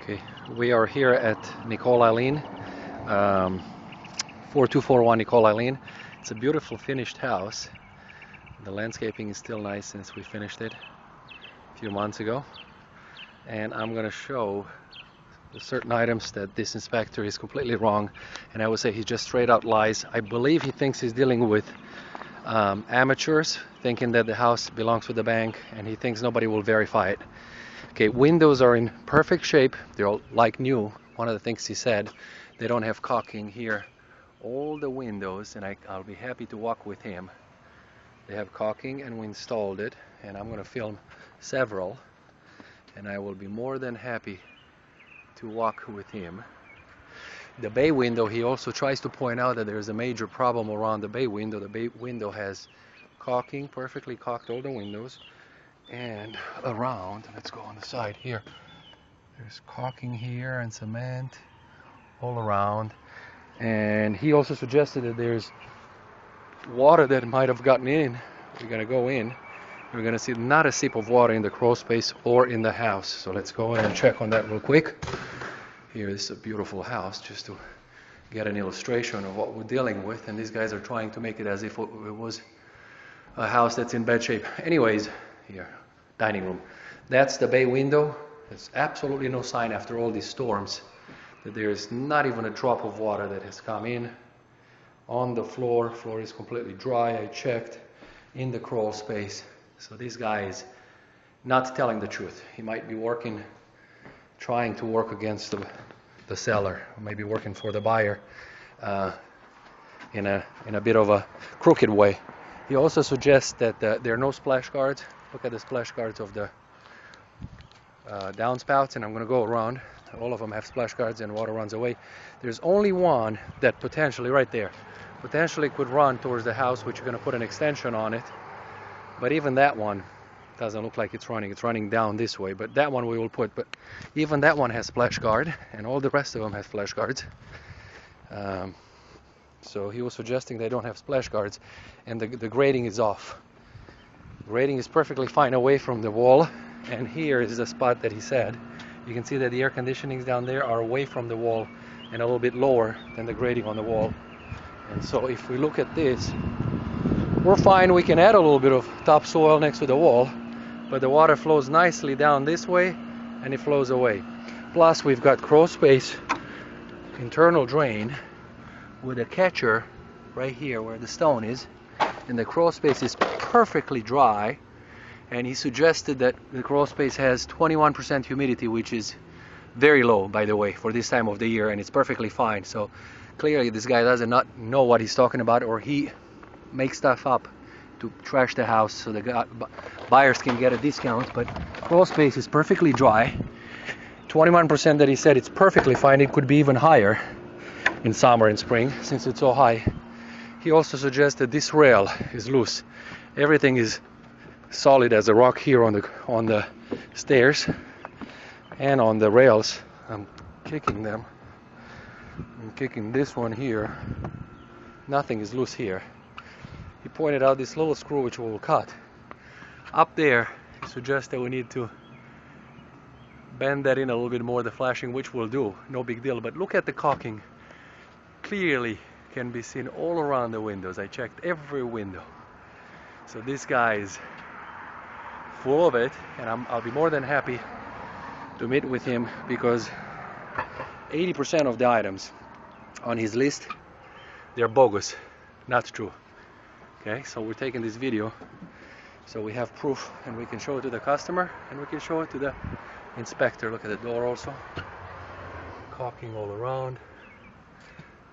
Okay, we are here at Nicole, Eileen, 4241 Nicole, Eileen. It's a beautiful finished house. The landscaping is still nice since we finished it a few months ago. And I'm going to show certain items that this inspector is completely wrong, and I would say he just straight out lies. I believe he thinks he's dealing with amateurs, thinking that the house belongs to the bank, and he thinks nobody will verify it. Okay, windows are in perfect shape. They're all like new. One of the things he said, they don't have caulking here. All the windows, and I'll be happy to walk with him. They have caulking, and we installed it, and I'm going to film several, and I will be more than happy to walk with him. The bay window, he also tries to point out that there's a major problem around the bay window. The bay window has caulking, perfectly caulked all the windows, and around, let's go on the side here, there's caulking here and cement all around. And he also suggested that there's water that might have gotten in. We're gonna go in, we're gonna see not a sip of water in the crawl space or in the house. So let's go in and check on that real quick. Here is a beautiful house, just to get an illustration of what we're dealing with, and these guys are trying to make it as if it was a house that's in bad shape. Anyways, here, dining room. That's the bay window. There's absolutely no sign after all these storms that there's not even a drop of water that has come in. On the floor is completely dry. I checked in the crawl space. So this guy is not telling the truth. He might be trying to work against the seller, or maybe working for the buyer in a bit of a crooked way. He also suggests that there are no splash guards. Look at the splash guards of the downspouts, and I'm going to go around. All of them have splash guards and water runs away. There's only one that potentially, right there, potentially could run towards the house, which you're going to put an extension on it. But even that one doesn't look like it's running. It's running down this way, but that one we will put. But even that one has splash guard, and all the rest of them have splash guards. So he was suggesting they don't have splash guards, and the grading is off. Grading is perfectly fine away from the wall, and here is the spot that he said. You can see that the air conditionings down there are away from the wall and a little bit lower than the grading on the wall. And so if we look at this, we're fine. We can add a little bit of topsoil next to the wall, but the water flows nicely down this way and it flows away. Plus we've got crawl space, internal drain with a catcher right here where the stone is, and the crawl space is perfectly dry. And he suggested that the crawl space has 21% humidity, which is very low, by the way, for this time of the year, and it's perfectly fine. So clearly this guy does not know what he's talking about, or he makes stuff up to trash the house so the buyers can get a discount. But crawl space is perfectly dry. 21% that he said, it's perfectly fine. It could be even higher in summer and spring since it's so high. He also suggested this rail is loose. Everything is solid as a rock here on the stairs and on the rails. I'm kicking them. I'm kicking this one here. Nothing is loose here. He pointed out this little screw which we will cut. Up there, he suggests that we need to bend that in a little bit more, the flashing, which we'll do. No big deal. But look at the caulking. Clearly can be seen all around the windows. I checked every window. So this guy is full of it, and I'll be more than happy to meet with him, because 80% of the items on his list, they're bogus, not true. Okay, so we're taking this video so we have proof, and we can show it to the customer, and we can show it to the inspector. Look at the door also, caulking all around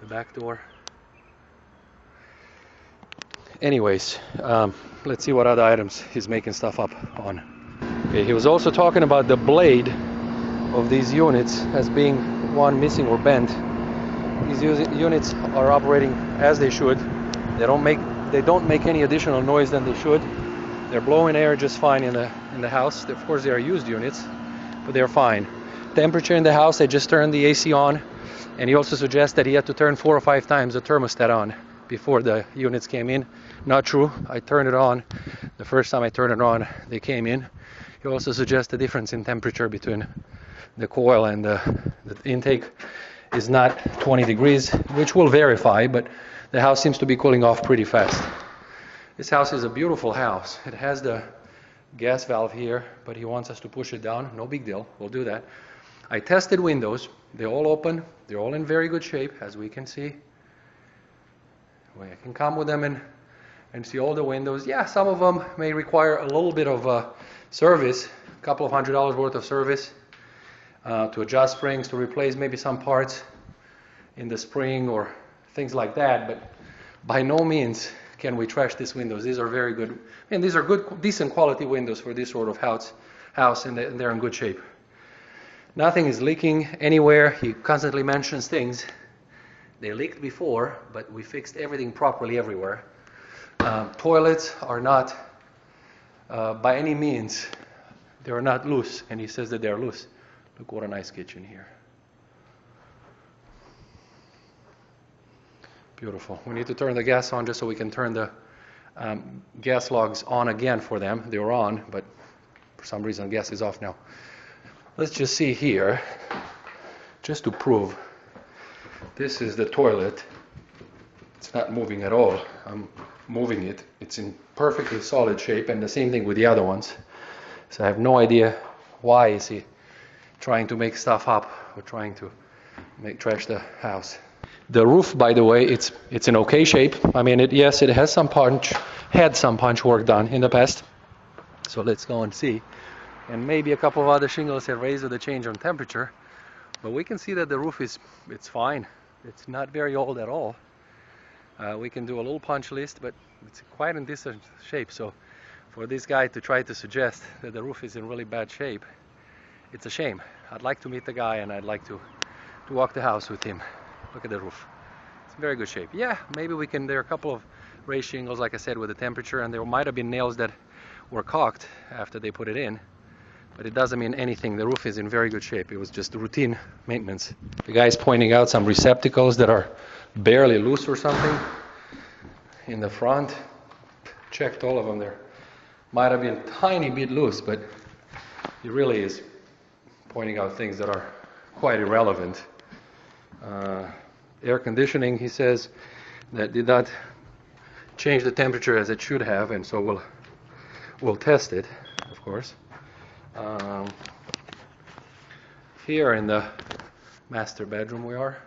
the back door. Anyways, let's see what other items he's making stuff up on. Okay, he was also talking about the blade of these units as being one missing or bent. These units are operating as they should. They don't make any additional noise than they should. They're blowing air just fine in the house. Of course, they are used units, but they're fine. Temperature in the house, I just turned the AC on, and he also suggests that he had to turn 4 or 5 times the thermostat on before the units came in. Not true. I turned it on. The first time I turned it on, they came in. He also suggests the difference in temperature between the coil and the intake is not 20 degrees, which will verify, but the house seems to be cooling off pretty fast. This house is a beautiful house. It has the gas valve here, but he wants us to push it down. No big deal, we'll do that. I tested windows. They're all open. They're all in very good shape, as we can see. I can come with them and see all the windows. Yeah, some of them may require a little bit of service, a couple of $100 worth of service to adjust springs, to replace maybe some parts in the spring or things like that, but by no means can we trash these windows. These are very good, and these are good, decent quality windows for this sort of house, and they're in good shape. Nothing is leaking anywhere. He constantly mentions things. They leaked before, but we fixed everything properly everywhere. Toilets are not, by any means, they are not loose, and he says that they're loose. Look what a nice kitchen here. Beautiful. We need to turn the gas on just so we can turn the gas logs on again for them. They were on, but for some reason gas is off now. Let's just see here, just to prove. This is the toilet. It's not moving at all. I'm moving it. It's in perfectly solid shape, and the same thing with the other ones. So I have no idea why is he trying to make stuff up or trying to trash the house. The roof, by the way, it's in okay shape. I mean, yes, it has had some punch work done in the past. So let's go and see. And maybe a couple of other shingles have raised with the change on temperature. But we can see that the roof it's fine. It's not very old at all. We can do a little punch list, but it's quite in decent shape. So for this guy to try to suggest that the roof is in really bad shape, it's a shame. I'd like to meet the guy, and I'd like to walk the house with him. Look at the roof. It's in very good shape. Yeah, maybe we can, there are a couple of raised shingles, like I said, with the temperature, and there might have been nails that were caulked after they put it in, but it doesn't mean anything. The roof is in very good shape. It was just routine maintenance. The guy's pointing out some receptacles that are barely loose or something in the front. Checked all of them. There might have been a tiny bit loose, but he really is pointing out things that are quite irrelevant. Air conditioning, he says, that did not change the temperature as it should have, and so we'll test it, of course. Here in the master bedroom we are.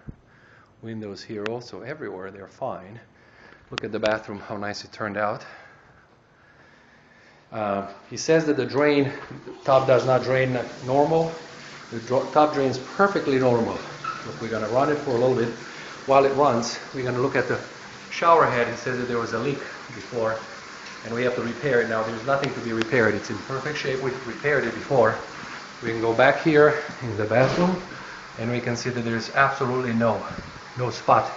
Windows here also, everywhere they're fine. Look at the bathroom, how nice it turned out. He says that the top does not drain normal. The top drains perfectly normal. Look, we're going to run it for a little bit. While it runs, we're going to look at the shower head. It says that there was a leak before, and we have to repair it now. There's nothing to be repaired. It's in perfect shape. We repaired it before. We can go back here in the bathroom, and we can see that there's absolutely no spot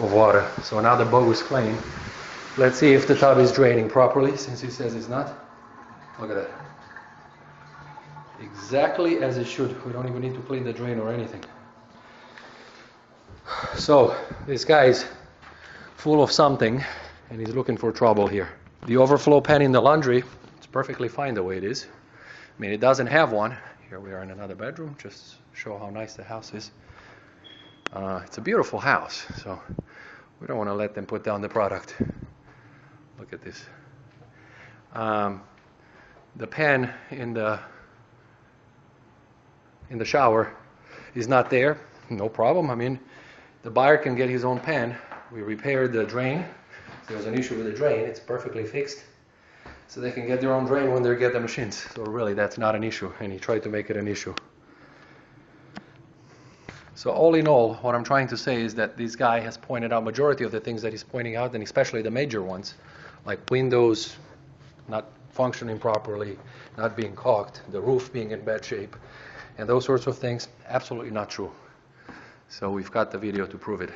of water. So now the bow is clean. Let's see if the tub is draining properly, since he says it's not. Look at that. Exactly as it should. We don't even need to clean the drain or anything. So this guy's full of something, and he's looking for trouble here. The overflow pan in the laundry, it's perfectly fine the way it is. I mean, it doesn't have one. Here we are in another bedroom, just show how nice the house is. It's a beautiful house, so we don't want to let them put down the product. Look at this. The pan in the shower is not there. No problem. I mean, the buyer can get his own pan. We repaired the drain. There was an issue with the drain. It's perfectly fixed. So they can get their own drain when they get the machines. So really, that's not an issue. And he tried to make it an issue. So all in all, what I'm trying to say is that this guy has pointed out majority of the things that he's pointing out, and especially the major ones, like windows not functioning properly, not being caulked, the roof being in bad shape, and those sorts of things, absolutely not true. So we've got the video to prove it.